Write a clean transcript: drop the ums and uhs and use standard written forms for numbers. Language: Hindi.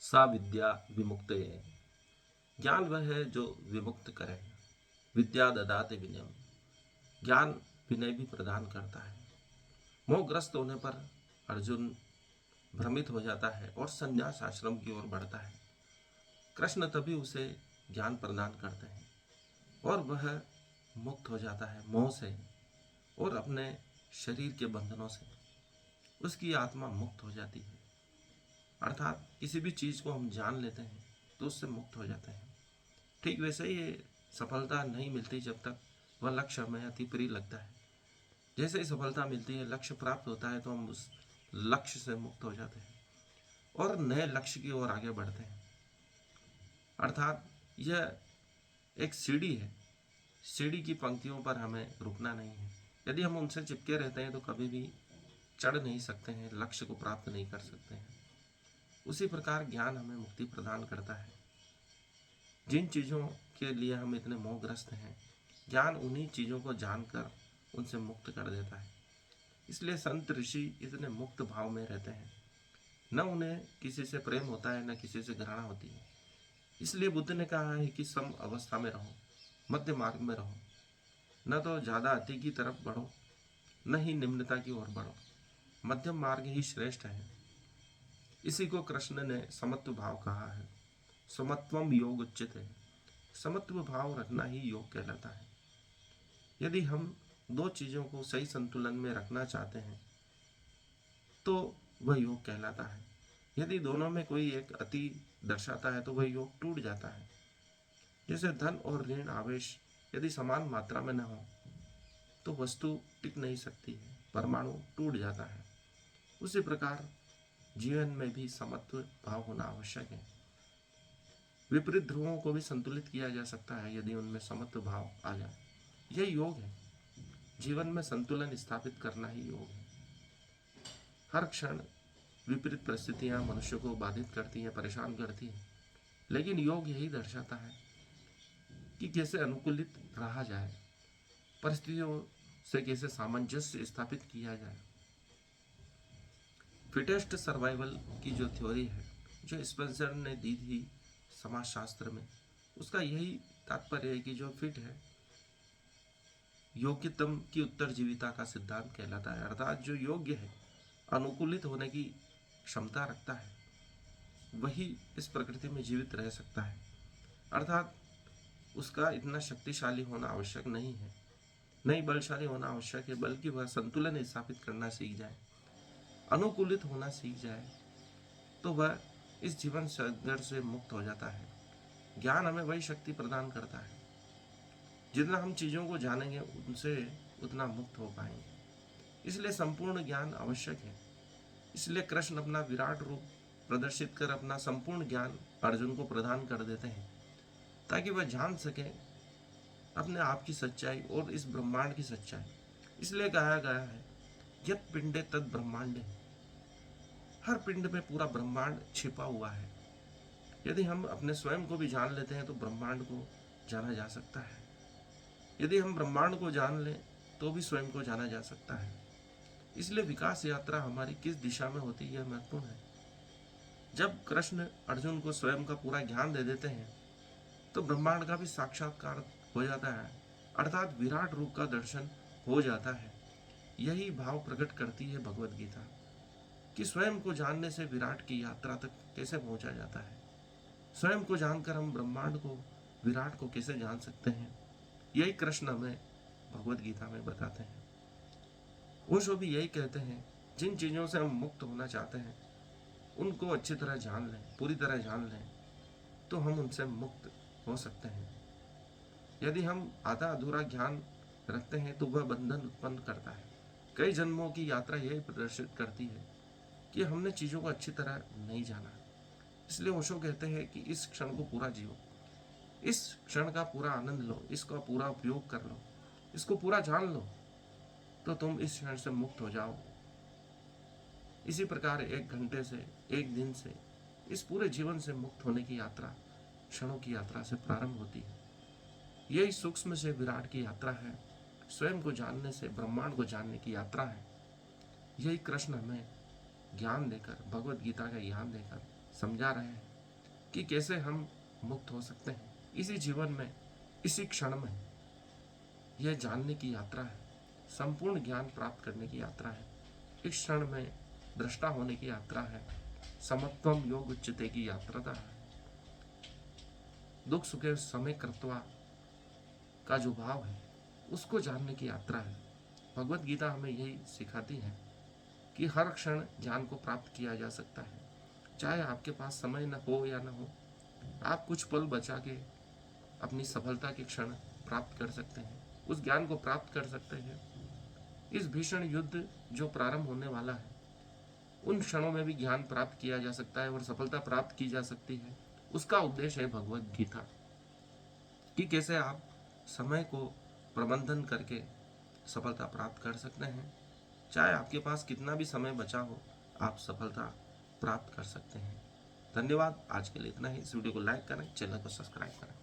सा विद्या विमुक्तये। ज्ञान वह है जो विमुक्त करे। विद्या ददाति विनयम। ज्ञान विनय भी प्रदान करता है। मोहग्रस्त होने पर अर्जुन भ्रमित हो जाता है और संन्यास आश्रम की ओर बढ़ता है। कृष्ण तभी उसे ज्ञान प्रदान करते हैं और वह मुक्त हो जाता है मोह से और अपने शरीर के बंधनों से। उसकी आत्मा मुक्त हो जाती है। अर्थात किसी भी चीज़ को हम जान लेते हैं तो उससे मुक्त हो जाते हैं। ठीक वैसे ही ये सफलता नहीं मिलती जब तक वह लक्ष्य हमें अति प्रिय लगता है। जैसे ही सफलता मिलती है, लक्ष्य प्राप्त होता है, तो हम उस लक्ष्य से मुक्त हो जाते हैं और नए लक्ष्य की ओर आगे बढ़ते हैं। अर्थात यह एक सीढ़ी है। सीढ़ी की पंक्तियों पर हमें रुकना नहीं है। यदि हम उनसे चिपके रहते हैं तो कभी भी चढ़ नहीं सकते हैं, लक्ष्य को प्राप्त नहीं कर सकते हैं। उसी प्रकार ज्ञान हमें मुक्ति प्रदान करता है। जिन चीज़ों के लिए हम इतने मोहग्रस्त हैं, ज्ञान उन्हीं चीज़ों को जानकर उनसे मुक्त कर देता है। इसलिए संत ऋषि इतने मुक्त भाव में रहते हैं। न उन्हें किसी से प्रेम होता है, न किसी से घृणा होती है। इसलिए बुद्ध ने कहा है कि सम अवस्था में रहो, मध्य मार्ग में रहो। न तो ज़्यादा अति की तरफ बढ़ो, न ही निम्नता की ओर बढ़ो। मध्यम मार्ग ही श्रेष्ठ है। इसी को कृष्ण ने समत्व भाव कहा है। समत्वम योग उच्यते। समत्व भाव रखना ही योग कहलाता है। यदि हम दो चीज़ों को सही संतुलन में रखना चाहते हैं तो वह योग कहलाता है। यदि दोनों में कोई एक अति दर्शाता है तो वह योग टूट जाता है। जैसे धन और ऋण आवेश यदि समान मात्रा में न हो तो वस्तु टिक नहीं सकती है, परमाणु टूट जाता है। उसी प्रकार जीवन में भी समत्व भाव होना आवश्यक है। विपरीत ध्रुवों को भी संतुलित किया जा सकता है यदि उनमें समत्व भाव आ जाए। यह योग है। जीवन में संतुलन स्थापित करना ही योग है। हर क्षण विपरीत परिस्थितियां मनुष्य को बाधित करती हैं, परेशान करती हैं, लेकिन योग यही दर्शाता है कि कैसे अनुकूलित रहा जाए, परिस्थितियों से कैसे सामंजस्य स्थापित किया जाए। फिटेस्ट सर्वाइवल की जो थ्योरी है, जो स्पेंसर ने दी थी समाजशास्त्र में, उसका यही तात्पर्य है कि जो फिट है, योग्यतम की उत्तरजीविता का सिद्धांत कहलाता है। अर्थात जो योग्य है, अनुकूलित होने की क्षमता रखता है, वही इस प्रकृति में जीवित रह सकता है। अर्थात उसका इतना शक्तिशाली होना आवश्यक नहीं है, नहीं बलशाली होना आवश्यक है, बल्कि वह संतुलन स्थापित करना सीख जाए, अनुकूलित होना सीख जाए, तो वह इस जीवन संघर्ष से मुक्त हो जाता है। ज्ञान हमें वही शक्ति प्रदान करता है। जितना हम चीज़ों को जानेंगे उनसे उतना मुक्त हो पाएंगे। इसलिए संपूर्ण ज्ञान आवश्यक है। इसलिए कृष्ण अपना विराट रूप प्रदर्शित कर अपना संपूर्ण ज्ञान अर्जुन को प्रदान कर देते हैं, ताकि वह जान सके अपने आप की सच्चाई और इस ब्रह्मांड की सच्चाई। इसलिए कहा गया है, यत् पिंडे तद ब्रह्मांडे। हर पिंड में पूरा ब्रह्मांड छिपा हुआ है। यदि हम अपने स्वयं को भी जान लेते हैं तो ब्रह्मांड को जाना जा सकता है। यदि हम ब्रह्मांड को जान लें तो भी स्वयं को जाना जा सकता है। इसलिए विकास यात्रा हमारी किस दिशा में होती है, महत्वपूर्ण है। जब कृष्ण अर्जुन को स्वयं का पूरा ज्ञान दे देते हैं तो ब्रह्मांड का भी साक्षात्कार हो जाता है, अर्थात विराट रूप का दर्शन हो जाता है। यही भाव प्रकट करती है भगवत गीता कि स्वयं को जानने से विराट की यात्रा तक कैसे पहुंचा जाता है। स्वयं को जानकर हम ब्रह्मांड को, विराट को कैसे जान सकते हैं, यही कृष्ण हमें भगवत गीता में बताते हैं। ओशो भी यही कहते हैं, जिन चीज़ों से हम मुक्त होना चाहते हैं उनको अच्छी तरह जान लें, पूरी तरह जान लें, तो हम उनसे मुक्त हो सकते हैं। यदि हम आधा अधूरा ज्ञान रखते हैं तो वह बंधन उत्पन्न करता है। कई जन्मों की यात्रा यही प्रदर्शित करती है कि हमने चीज़ों को अच्छी तरह नहीं जाना। इसलिए ओशो कहते हैं कि इस क्षण को पूरा जियो, इस क्षण का पूरा आनंद लो, इसका पूरा उपयोग कर लो, इसको पूरा जान लो, तो तुम इस क्षण से मुक्त हो जाओ। इसी प्रकार एक घंटे से, एक दिन से, इस पूरे जीवन से मुक्त होने की यात्रा क्षणों की यात्रा से प्रारंभ होती है। यही सूक्ष्म से विराट की यात्रा है। स्वयं को जानने से ब्रह्मांड को जानने की यात्रा है। यही कृष्ण हमें ज्ञान देकर, भगवत गीता का ज्ञान देकर समझा रहे हैं। कि कैसे हम मुक्त हो सकते हैं इसी जीवन में, इसी क्षण में। यह जानने की यात्रा है, संपूर्ण ज्ञान प्राप्त करने की यात्रा है, इस क्षण में दृष्टा होने की यात्रा है, समत्वम योग उच्चते की यात्रा है। दुख सुखे समय कृत्वा का जो भाव है उसको जानने की यात्रा है। भगवत गीता हमें यही सिखाती है कि हर क्षण ज्ञान को प्राप्त किया जा सकता है, चाहे आपके पास समय न हो या न हो। आप कुछ पल बचा के अपनी सफलता के क्षण प्राप्त कर सकते हैं, उस ज्ञान को प्राप्त कर सकते हैं। इस भीषण युद्ध जो प्रारंभ होने वाला है उन क्षणों में भी ज्ञान प्राप्त किया जा सकता है और सफलता प्राप्त की जा सकती है। उसका उद्देश्य है भगवत गीता, कि कैसे आप समय को प्रबंधन करके सफलता प्राप्त कर सकते हैं। चाहे आपके पास कितना भी समय बचा हो, आप सफलता प्राप्त कर सकते हैं। धन्यवाद। आज के लिए इतना ही। इस वीडियो को लाइक करें, चैनल को सब्सक्राइब करें।